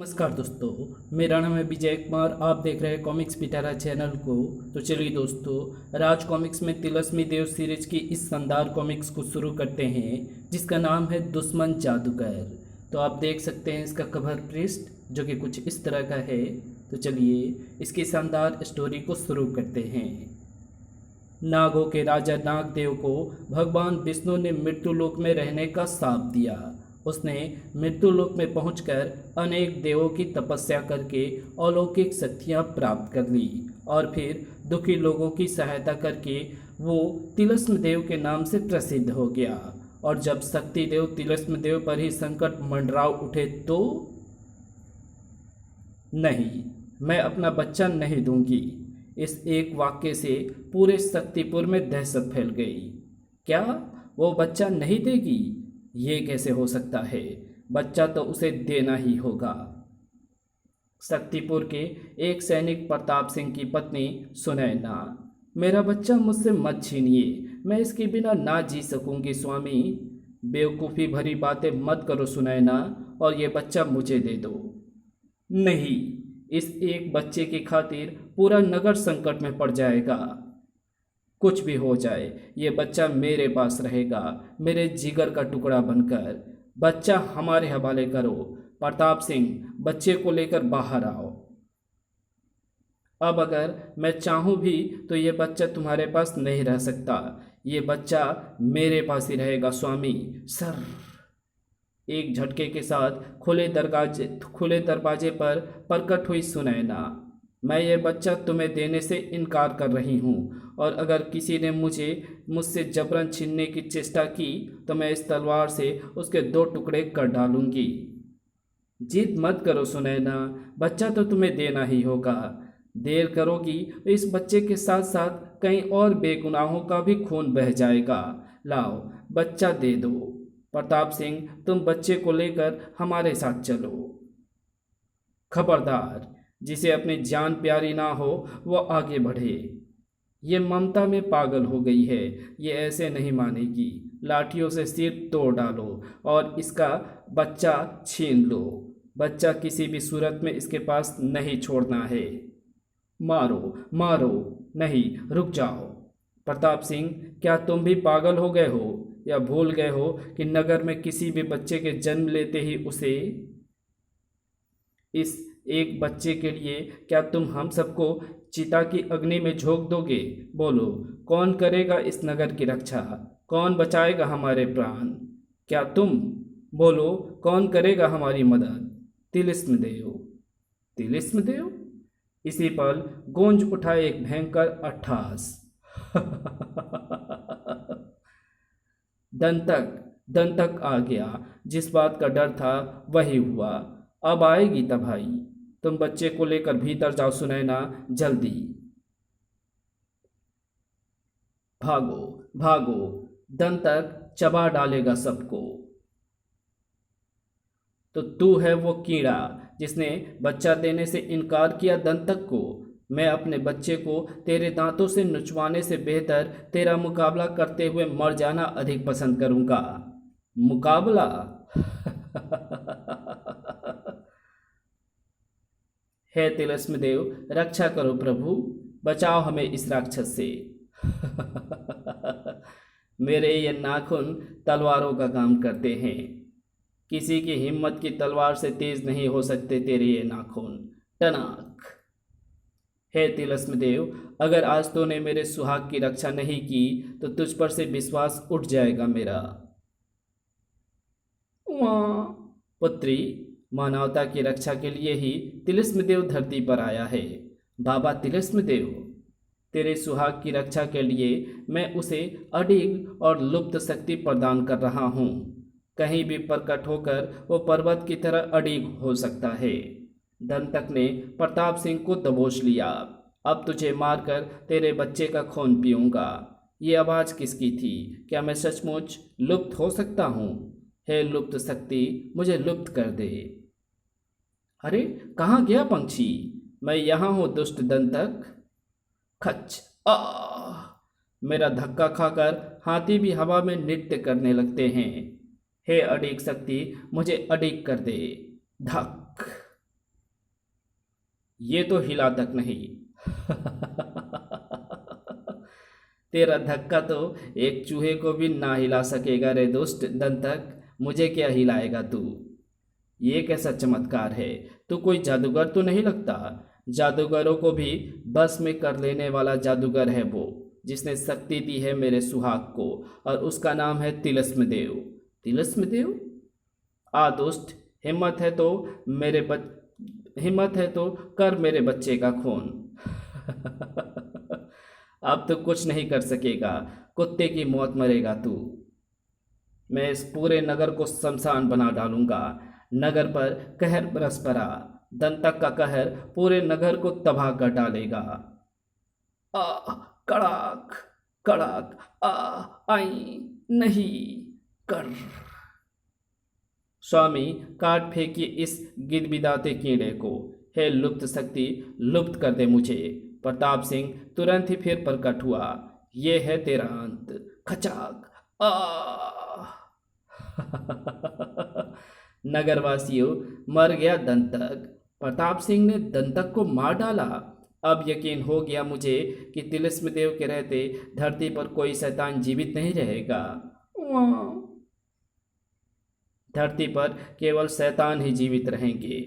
नमस्कार दोस्तों, मेरा नाम है विजय कुमार। आप देख रहे हैं कॉमिक्स पिटारा चैनल को। तो चलिए दोस्तों, राज कॉमिक्स में तिलस्मी देव सीरीज की इस शानदार कॉमिक्स को शुरू करते हैं, जिसका नाम है दुश्मन जादूगर। तो आप देख सकते हैं इसका कवर पृष्ठ, जो कि कुछ इस तरह का है। तो चलिए इसकी शानदार स्टोरी को शुरू करते हैं। नागों के राजा नागदेव को भगवान विष्णु ने मृत्युलोक में रहने का शाप दिया। उसने मृत्युलोक में पहुंचकर अनेक देवों की तपस्या करके अलौकिक शक्तियां प्राप्त कर ली और फिर दुखी लोगों की सहायता करके वो तिलस्म देव के नाम से प्रसिद्ध हो गया। और जब शक्ति देव तिलस्म देव पर ही संकट मंडरा उठे तो नहीं, मैं अपना बच्चा नहीं दूंगी। इस एक वाक्य से पूरे शक्तिपुर में दहशत फैल गई। क्या वो बच्चा नहीं देगी? ये कैसे हो सकता है? बच्चा तो उसे देना ही होगा। शक्तिपुर के एक सैनिक प्रताप सिंह की पत्नी सुनैना, मेरा बच्चा मुझसे मत छीनिए, मैं इसके बिना ना जी सकूंगी स्वामी। बेवकूफ़ी भरी बातें मत करो सुनैना, और ये बच्चा मुझे दे दो। नहीं, इस एक बच्चे की खातिर पूरा नगर संकट में पड़ जाएगा। कुछ भी हो जाए, ये बच्चा मेरे पास रहेगा, मेरे जिगर का टुकड़ा बनकर। बच्चा हमारे हवाले करो। प्रताप सिंह, बच्चे को लेकर बाहर आओ। अब अगर मैं चाहूँ भी तो ये बच्चा तुम्हारे पास नहीं रह सकता। ये बच्चा मेरे पास ही रहेगा स्वामी। सर, एक झटके के साथ खुले दरवाजे पर प्रकट हुई सुनैना। मैं ये बच्चा तुम्हें देने से इनकार कर रही हूँ, और अगर किसी ने मुझसे जबरन छीनने की चेष्टा की तो मैं इस तलवार से उसके 2 टुकड़े कर डालूंगी। जिद मत करो सुनैना, बच्चा तो तुम्हें देना ही होगा। देर करोगी तो इस बच्चे के साथ साथ कई और बेगुनाहों का भी खून बह जाएगा। लाओ, बच्चा दे दो। प्रताप सिंह, तुम बच्चे को लेकर हमारे साथ चलो। खबरदार, जिसे अपनी जान प्यारी ना हो वो आगे बढ़े। ये ममता में पागल हो गई है, ये ऐसे नहीं मानेगी। लाठियों से सिर तोड़ डालो और इसका बच्चा छीन लो। बच्चा किसी भी सूरत में इसके पास नहीं छोड़ना है। मारो मारो। नहीं, रुक जाओ। प्रताप सिंह, क्या तुम भी पागल हो गए हो या भूल गए हो कि नगर में किसी भी बच्चे के जन्म लेते ही उसे, इस एक बच्चे के लिए क्या तुम हम सबको चिता की अग्नि में झोंक दोगे? बोलो, कौन करेगा इस नगर की रक्षा? कौन बचाएगा हमारे प्राण? क्या तुम? बोलो, कौन करेगा हमारी मदद? तिलिस्म देव। तिलिस्म देव? इसी पल गूंज उठा एक भयंकर अट्टहास। दंतक दंतक आ गया। जिस बात का डर था वही हुआ। अब आएगी तबाही। तुम बच्चे को लेकर भीतर जाओ सुनैना, जल्दी भागो भागो। दंतक चबा डालेगा सबको। तो तू है वो कीड़ा जिसने बच्चा देने से इनकार किया दंतक को। मैं अपने बच्चे को तेरे दांतों से नुचवाने से बेहतर तेरा मुकाबला करते हुए मर जाना अधिक पसंद करूंगा। मुकाबला? हे तिलस्म देव, रक्षा करो प्रभु, बचाओ हमें इस राक्षस से। मेरे ये नाखून तलवारों का काम करते हैं। किसी की हिम्मत की तलवार से तेज नहीं हो सकते तेरे ये नाखून। टनाक। हे तिलस्म देव, अगर आज तूने मेरे सुहाग की रक्षा नहीं की तो तुझ पर से विश्वास उठ जाएगा मेरा। वाह पुत्री, मानवता की रक्षा के लिए ही तिलिस्म देव धरती पर आया है। बाबा तिलिस्म देव, तेरे सुहाग की रक्षा के लिए मैं उसे अडिग और लुप्त शक्ति प्रदान कर रहा हूँ। कहीं भी प्रकट होकर वो पर्वत की तरह अडिग हो सकता है। दंतक ने प्रताप सिंह को दबोच लिया। अब तुझे मारकर तेरे बच्चे का खून पीऊंगा। ये आवाज़ किसकी थी? क्या मैं सचमुच लुप्त हो सकता हूँ? हे लुप्त शक्ति, मुझे लुप्त कर दे। अरे, कहाँ गया पंछी? मैं यहाँ हूँ दुष्ट दंतक। खच आ! मेरा धक्का खाकर हाथी भी हवा में नृत्य करने लगते हैं। हे अडिग शक्ति, मुझे अडिग कर दे। धक। ये तो हिला तक नहीं। तेरा धक्का तो एक चूहे को भी ना हिला सकेगा रे दुष्ट दंतक। मुझे क्या हिलाएगा तू? ये कैसा चमत्कार है? तू कोई जादूगर तो नहीं लगता? जादूगरों को भी बस में कर लेने वाला जादूगर है वो, जिसने शक्ति दी है मेरे सुहाग को, और उसका नाम है तिलस्म देव। तिलस्म देव? आ दुष्ट, हिम्मत है तो कर मेरे बच्चे का खून। अब तो कुछ नहीं कर सकेगा, कुत्ते की मौत मरेगा तू। मैं इस पूरे नगर को शमशान बना डालूंगा। नगर पर कहर बरस पड़ा। दंतक का कहर पूरे नगर को तबाह कर डालेगा। आ कड़ाक कड़ाक, आ आई नहीं कर। स्वामी, काट फेंकिए इस गिदबिदाते कीड़े को। हे लुप्त शक्ति, लुप्त कर दे मुझे। प्रताप सिंह तुरंत ही फिर प्रकट हुआ। ये है तेरा अंत। खचाक। आ नगरवासियों, मर गया दंतक। प्रताप सिंह ने दंतक को मार डाला। अब यकीन हो गया मुझे कि तिलिस्म देव के रहते धरती पर कोई शैतान जीवित नहीं रहेगा। धरती पर केवल शैतान ही जीवित रहेंगे।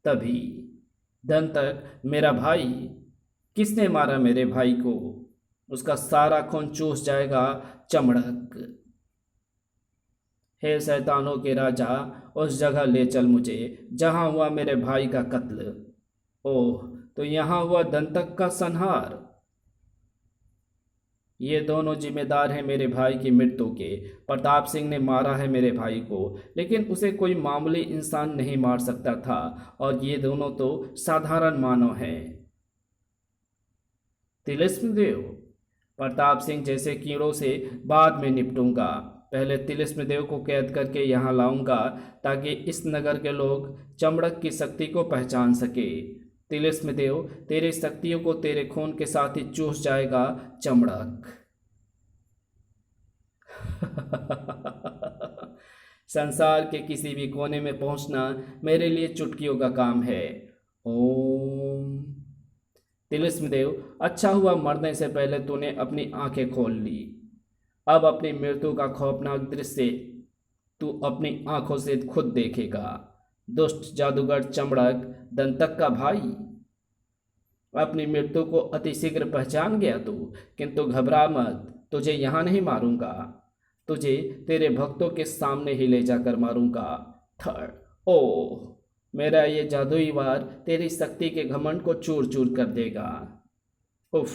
तभी दंतक, मेरा भाई। किसने मारा मेरे भाई को? उसका सारा खून चूस जाएगा चमड़क। हे शैतानों के राजा, उस जगह ले चल मुझे जहां हुआ मेरे भाई का कत्ल। ओह, तो यहाँ हुआ दंतक का संहार। ये दोनों जिम्मेदार हैं मेरे भाई की मृत्यु के। प्रताप सिंह ने मारा है मेरे भाई को, लेकिन उसे कोई मामूली इंसान नहीं मार सकता था, और ये दोनों तो साधारण मानव हैं। तिलिस्म देव, प्रताप सिंह जैसे कीड़ों से बाद में निपटूंगा। पहले तिलिस्म देव को कैद करके यहाँ लाऊंगा, ताकि इस नगर के लोग चमड़क की शक्ति को पहचान सके। तिलिस्म देव, तेरी शक्तियों को तेरे खून के साथ ही चूस जाएगा चमड़क। संसार के किसी भी कोने में पहुंचना मेरे लिए चुटकियों का काम है। ओम। तिलिस्म देव, अच्छा हुआ मरने से पहले तूने अपनी आंखें खोल ली। अब अपनी मृत्यु का खौफनाक दृश्य तू अपनी आंखों से खुद देखेगा। दुष्ट जादूगर चमड़क, दंतक का भाई, अपनी मृत्यु को अतिशीघ्र पहचान गया तू। किंतु घबरा मत, तुझे यहाँ नहीं मारूंगा, तुझे तेरे भक्तों के सामने ही ले जाकर मारूंगा। थर्ड। ओह, मेरा ये जादुई वार तेरी शक्ति के घमंड को चूर चूर कर देगा। उफ,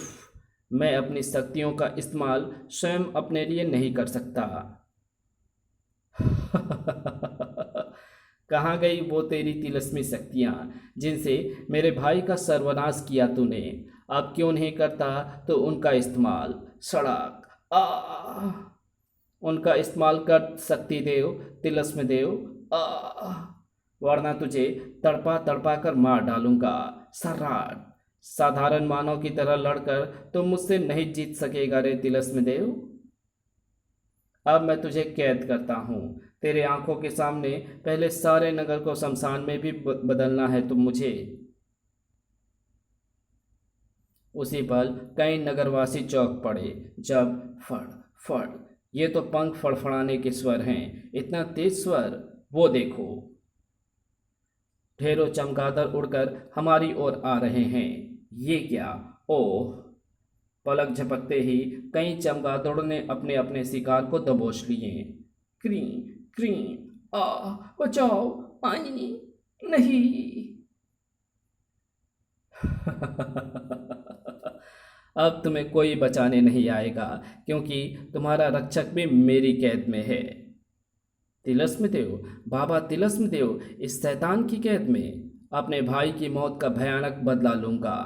मैं अपनी शक्तियों का इस्तेमाल स्वयं अपने लिए नहीं कर सकता। कहाँ गई वो तेरी तिलस्मी शक्तियाँ, जिनसे मेरे भाई का सर्वनाश किया तूने? अब क्यों नहीं करता तो उनका इस्तेमाल? सड़क। उनका इस्तेमाल कर शक्ति देव, तिलस्म देव। वरना तुझे तड़पा तड़पा कर मार डालूंगा। सर्राट। साधारण मानव की तरह लड़कर तो मुझसे नहीं जीत सकेगा रे तिलस्म देव। अब मैं तुझे कैद करता हूँ। तेरे आंखों के सामने पहले सारे नगर को शमशान में भी बदलना है तो मुझे। उसी पल कई नगरवासी चौंक पड़े जब फड़ फड़, ये तो पंख फड़फड़ाने के स्वर हैं। इतना तेज स्वर? वो देखो, ढेरों चमगादड़ उड़कर हमारी ओर आ रहे हैं। ये क्या? ओह, पलक झपकते ही कई चमगादड़ों ने अपने अपने शिकार को दबोच लिए। क्री क्री, बचाओ, आई नहीं। अब तुम्हें कोई बचाने नहीं आएगा, क्योंकि तुम्हारा रक्षक भी मेरी कैद में है। तिलस्म देव, बाबा तिलस्म देव, इस शैतान की कैद में अपने भाई की मौत का भयानक बदला लूंगा।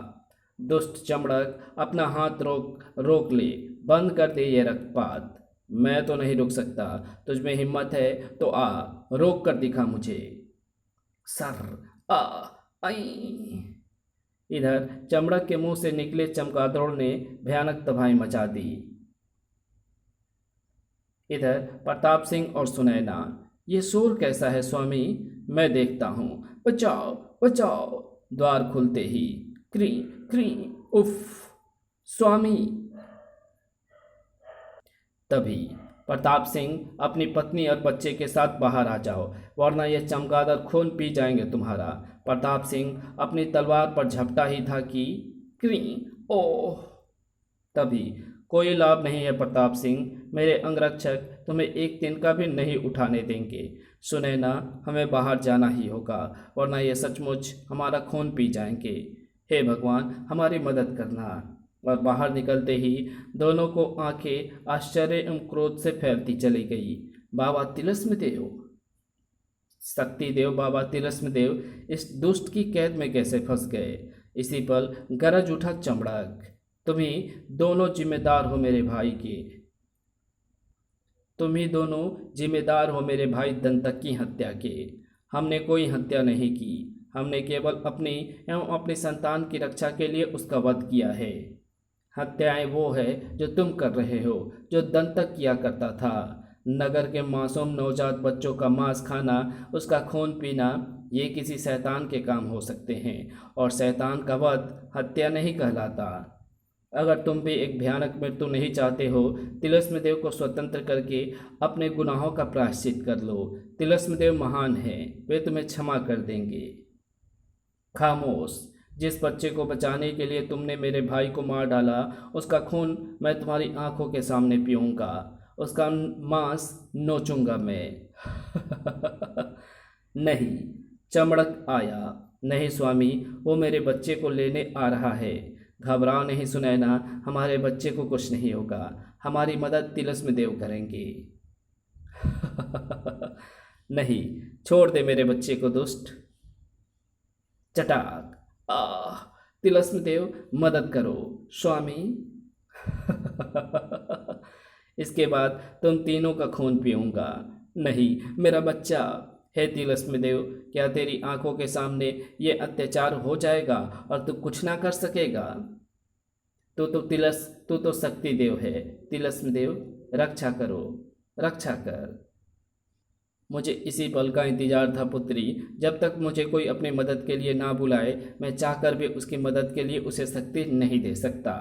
दुष्ट चमड़क, अपना हाथ रोक ले, बंद कर दे ये रक्तपात। मैं तो नहीं रुक सकता, तुझमें हिम्मत है तो आ, रोक कर दिखा मुझे। Sir I. इधर चमड़क के मुंह से निकले चमगादड़ ने भयानक तबाही मचा दी। इधर प्रताप सिंह और सुनैना, ये शोर कैसा है स्वामी? मैं देखता हूँ। बचाओ बचाओ! द्वार खुलते ही क्री क्री, उफ! स्वामी! तभी प्रताप सिंह अपनी पत्नी और बच्चे के साथ बाहर आ जाओ, वरना ये चमगादड़ खून पी जाएंगे तुम्हारा। प्रताप सिंह अपनी तलवार पर झपटा ही था कि क्री, ओह! तभी कोई लाभ नहीं है प्रताप सिंह, मेरे अंगरक्षक तुम्हें एक दिन का भी नहीं उठाने देंगे। सुनैना, हमें बाहर जाना ही होगा, वरना ये सचमुच हमारा खून पी जाएंगे। हे भगवान, हमारी मदद करना। और बाहर निकलते ही दोनों को आंखें आश्चर्य एवं क्रोध से फैलती चली गई। बाबा तिलस्म देव, शक्ति देव बाबा तिलस्म देव इस दुष्ट की कैद में कैसे फंस गए? इसी पल गरज उठा चमड़क, तुम ही दोनों जिम्मेदार हो मेरे भाई के। तुम ही दोनों जिम्मेदार हो मेरे भाई दंतक की हत्या के। हमने कोई हत्या नहीं की, हमने केवल अपनी एवं अपनी संतान की रक्षा के लिए उसका वध किया है। हत्याएं वो है जो तुम कर रहे हो, जो दंतक किया करता था। नगर के मासूम नवजात बच्चों का मांस खाना, उसका खून पीना, ये किसी शैतान के काम हो सकते हैं, और शैतान का वध हत्या नहीं कहलाता। अगर तुम भी एक भयानक मृत्यु नहीं चाहते हो, तिलस्म देव को स्वतंत्र करके अपने गुनाहों का प्रायश्चित कर लो। तिलस्म देव महान हैं, वे तुम्हें क्षमा कर देंगे। खामोश! जिस बच्चे को बचाने के लिए तुमने मेरे भाई को मार डाला, उसका खून मैं तुम्हारी आंखों के सामने पीऊँगा, उसका मांस नोचूंगा मैं। नहीं, चमड़क आया। नहीं स्वामी, वो मेरे बच्चे को लेने आ रहा है। घबराओ नहीं सुनैना, हमारे बच्चे को कुछ नहीं होगा, हमारी मदद तिलस्म देव करेंगे। नहीं, छोड़ दे मेरे बच्चे को दुष्ट। चटाक! आह! तिलस्म देव, मदद करो स्वामी। इसके बाद तुम तीनों का खून पीऊंगा। नहीं, मेरा बच्चा। हे तिलस्म देव, क्या तेरी आंखों के सामने ये अत्याचार हो जाएगा और तू कुछ ना कर सकेगा? तू तो शक्ति देव है। तिलस्म देव, रक्षा करो, रक्षा कर। मुझे इसी पल का इंतजार था पुत्री, जब तक मुझे कोई अपनी मदद के लिए ना बुलाए, मैं चाहकर भी उसकी मदद के लिए उसे शक्ति नहीं दे सकता।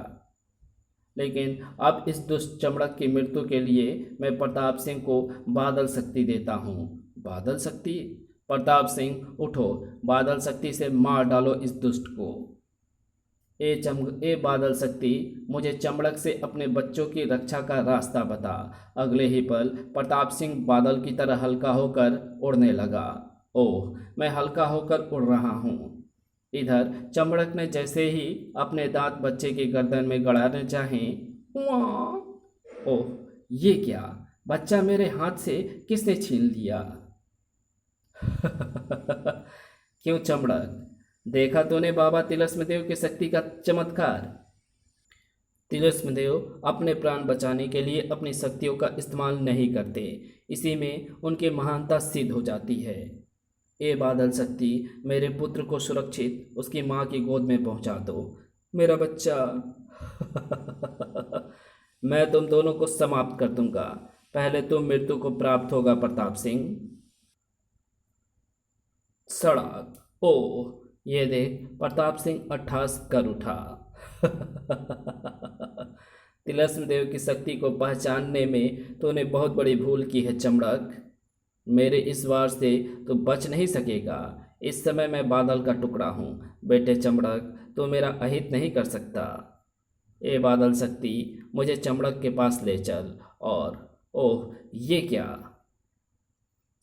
लेकिन अब इस दुष्ट चमड़क की मृत्यु के लिए मैं प्रताप सिंह को बादल शक्ति देता हूँ। बादल शक्ति? प्रताप सिंह उठो, बादल शक्ति से मार डालो इस दुष्ट को। ए बादल शक्ति, मुझे चमड़क से अपने बच्चों की रक्षा का रास्ता बता। अगले ही पल प्रताप सिंह बादल की तरह हल्का होकर उड़ने लगा। ओह, मैं हल्का होकर उड़ रहा हूँ। इधर चमड़क ने जैसे ही अपने दांत बच्चे की गर्दन में गड़ाने चाहे, ओह, ये क्या? बच्चा मेरे हाथ से किसने छीन लिया? क्यों चमड़क, देखा तूने बाबा तिलस्म देव की शक्ति का चमत्कार? तिलस्म देव अपने प्राण बचाने के लिए अपनी शक्तियों का इस्तेमाल नहीं करते, इसी में उनकी महानता सिद्ध हो जाती है। ए बादल शक्ति, मेरे पुत्र को सुरक्षित उसकी माँ की गोद में पहुंचा दो। मेरा बच्चा। मैं तुम दोनों को समाप्त कर दूंगा, पहले तुम मृत्यु को प्राप्त होगा प्रताप सिंह। सड़क! ओह, ये देख, प्रताप सिंह अट्ठास कर उठा। तिलस्म देव की शक्ति को पहचानने में तूने बहुत बड़ी भूल की है चमड़क। मेरे इस वार से तो बच नहीं सकेगा। इस समय मैं बादल का टुकड़ा हूँ। बेटे चमड़क, तो मेरा अहित नहीं कर सकता। ए बादल शक्ति, मुझे चमड़क के पास ले चल। और ओह, ये क्या?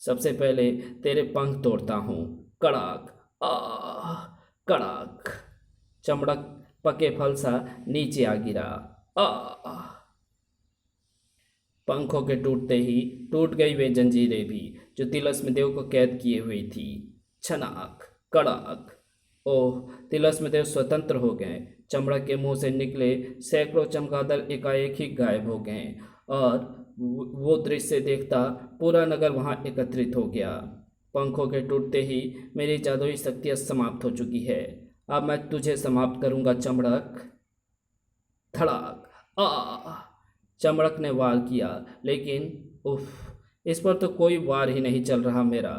सबसे पहले तेरे पंख तोड़ता हूँ। कड़ाक! आह! कड़ाक! चमड़क पके फल सा नीचे आ गिरा। आह! पंखों के टूटते ही टूट गई वे जंजीरें भी जो तिलस्म देव को कैद किए हुई थी। छनाक! कड़ाक! ओह, तिलस्म देव स्वतंत्र हो गए। चमड़क के मुंह से निकले सैकड़ों चमगादड़ एकाएक ही गायब हो गए, और वो दृश्य देखता पूरा नगर वहां एकत्रित हो गया। पंखों के टूटते ही मेरी जादुई शक्तियाँ समाप्त हो चुकी है। अब मैं तुझे समाप्त करूंगा चमड़क। धड़ाक! आ! चमड़क ने वार किया, लेकिन उफ, इस पर तो कोई वार ही नहीं चल रहा मेरा।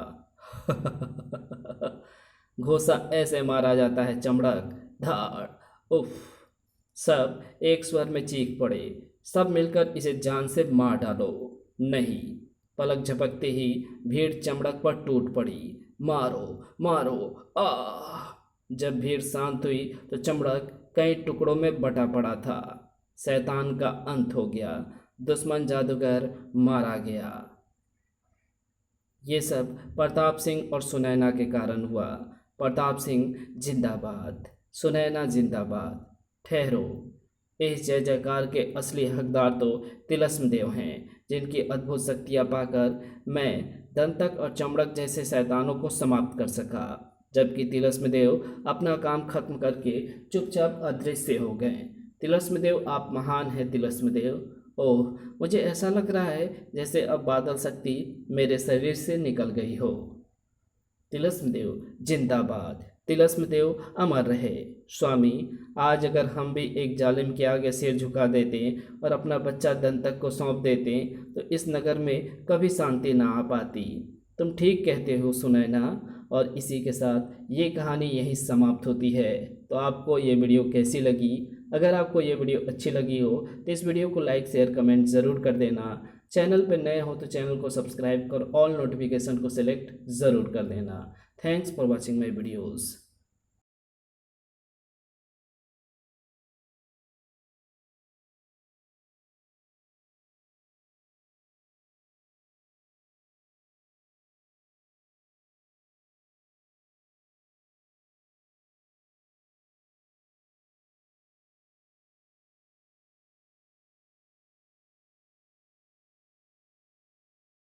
घोसा ऐसे मारा जाता है चमड़क, धाड़, उफ। सब एक स्वर में चीख पड़े, सब मिलकर इसे जान से मार डालो। नहीं, पलक झपकते ही भीड़ चमड़क पर टूट पड़ी। मारो, मारो, आह। जब भीड़ शांत हुई तो चमड़क कई टुकड़ों में बटा पड़ा था। शैतान का अंत हो गया, दुश्मन जादूगर मारा गया। ये सब प्रताप सिंह और सुनैना के कारण हुआ। प्रताप सिंह जिंदाबाद, सुनैना जिंदाबाद। ठहरो, इस जय जयकार के असली हकदार तो तिलस्म देव हैं, जिनकी अद्भुत शक्तियाँ पाकर मैं दंतक और चमड़क जैसे शैतानों को समाप्त कर सका, जबकि तिलस्म देव अपना काम खत्म करके चुपचाप अदृश्य हो गए। तिलस्म देव, आप महान हैं तिलस्म देव। ओह, मुझे ऐसा लग रहा है जैसे अब बादल शक्ति मेरे शरीर से निकल गई हो। तिलस्म देव जिंदाबाद, तिलस्म देव अमर रहे। स्वामी, आज अगर हम भी एक जालिम के आगे सिर झुका देते और अपना बच्चा दंतक को सौंप देते तो इस नगर में कभी शांति ना आ पाती। तुम ठीक कहते हो सुनैना। और इसी के साथ ये कहानी यहीं समाप्त होती है। तो आपको ये वीडियो कैसी लगी? अगर आपको ये वीडियो अच्छी लगी हो तो इस वीडियो को लाइक शेयर कमेंट ज़रूर कर देना। चैनल पर नए हो तो चैनल को सब्सक्राइब कर ऑल नोटिफिकेशन को सिलेक्ट ज़रूर कर देना। Thanks for watching my videos.